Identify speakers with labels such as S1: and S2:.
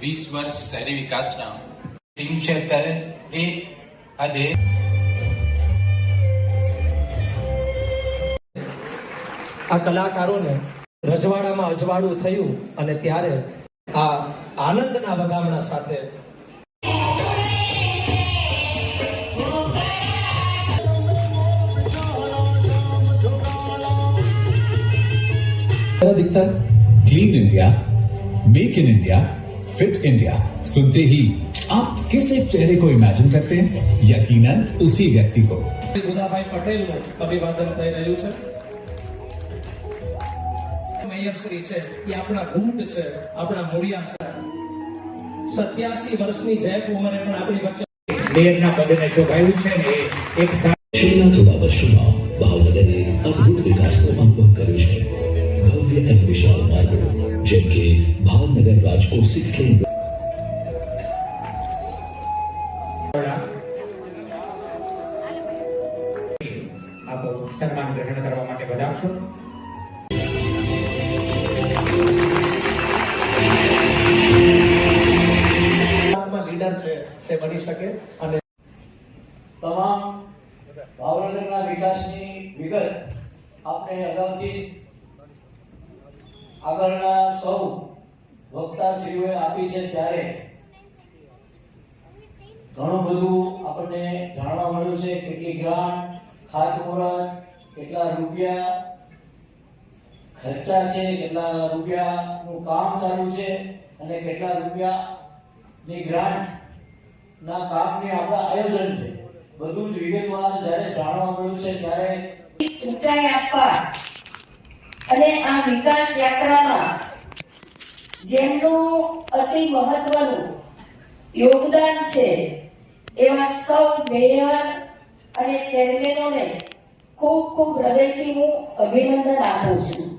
S1: 20 વર્ષ શહેરી વિકાસના ટીમ છે અત્યારે એ આજે
S2: આ કલાકારોને રજવાડામાં અજવાળું થયું અને ત્યારે આ આનંદના વધામણા સાથે
S3: दिखता clean India, make in India, fit India सुनते ही आप किस एक चेहरे को इमेजिन करते हैं? यकीनन उसी व्यक्ति को।
S2: ગુદાભાઈ પટેલનું અભિવાદન થઈ રહ્યું છે। મેયર શ્રી છે એ આપણા ઘૂંટ છે, આપણા મૂળિયા છે। 87 વર્ષની જૈક ઉંમરે પણ આપણી વચ્ચે
S4: મેયરના પદને શોભાયું છે ને એક
S5: છેલ્લા થોડા વર્ષોમાં ભાવનગરે અદ્ભુત વિકાસનો અનુભવ કર્યો છે। ભવ્ય અને વિશાળ માર્ગો જેમ કે ભાવનગર રાજકોટ 6 લેન
S4: આપ સન્માન ગ્રહણ કરવા માટે વધાવશો।
S2: લીડર છે તે બની શકે અને
S6: તમામ ભાવનગરના વિકાસની વિગત આપણે અગાઉથી આગળના સૌ વક્તાશ્રીઓએ આપી છે ત્યારે ઘણું બધું આપણને જાણવા મળ્યું છે। કેટલી ગ્રાન્ટ, ખાતમુહૂર્ત, કેટલા રૂપિયા ખર્ચા છે, કેટલા રૂપિયાનું કામ ચાલુ છે અને કેટલા રૂપિયાની ગ્રાન્ટના કામની આપણા આયોજન છે। બધું જ વિગતવાર જ્યારે જાણવા મળ્યું છે ત્યારે
S7: ઊંચાઈ આપવા અને આ વિકાસ યાત્રામાં જેમનું અતિ મહત્વનું યોગદાન છે એવા સૌ મેયર અને ચેરમેનોને ખૂબ ખૂબ હૃદયથી હું અભિનંદન આપું છું।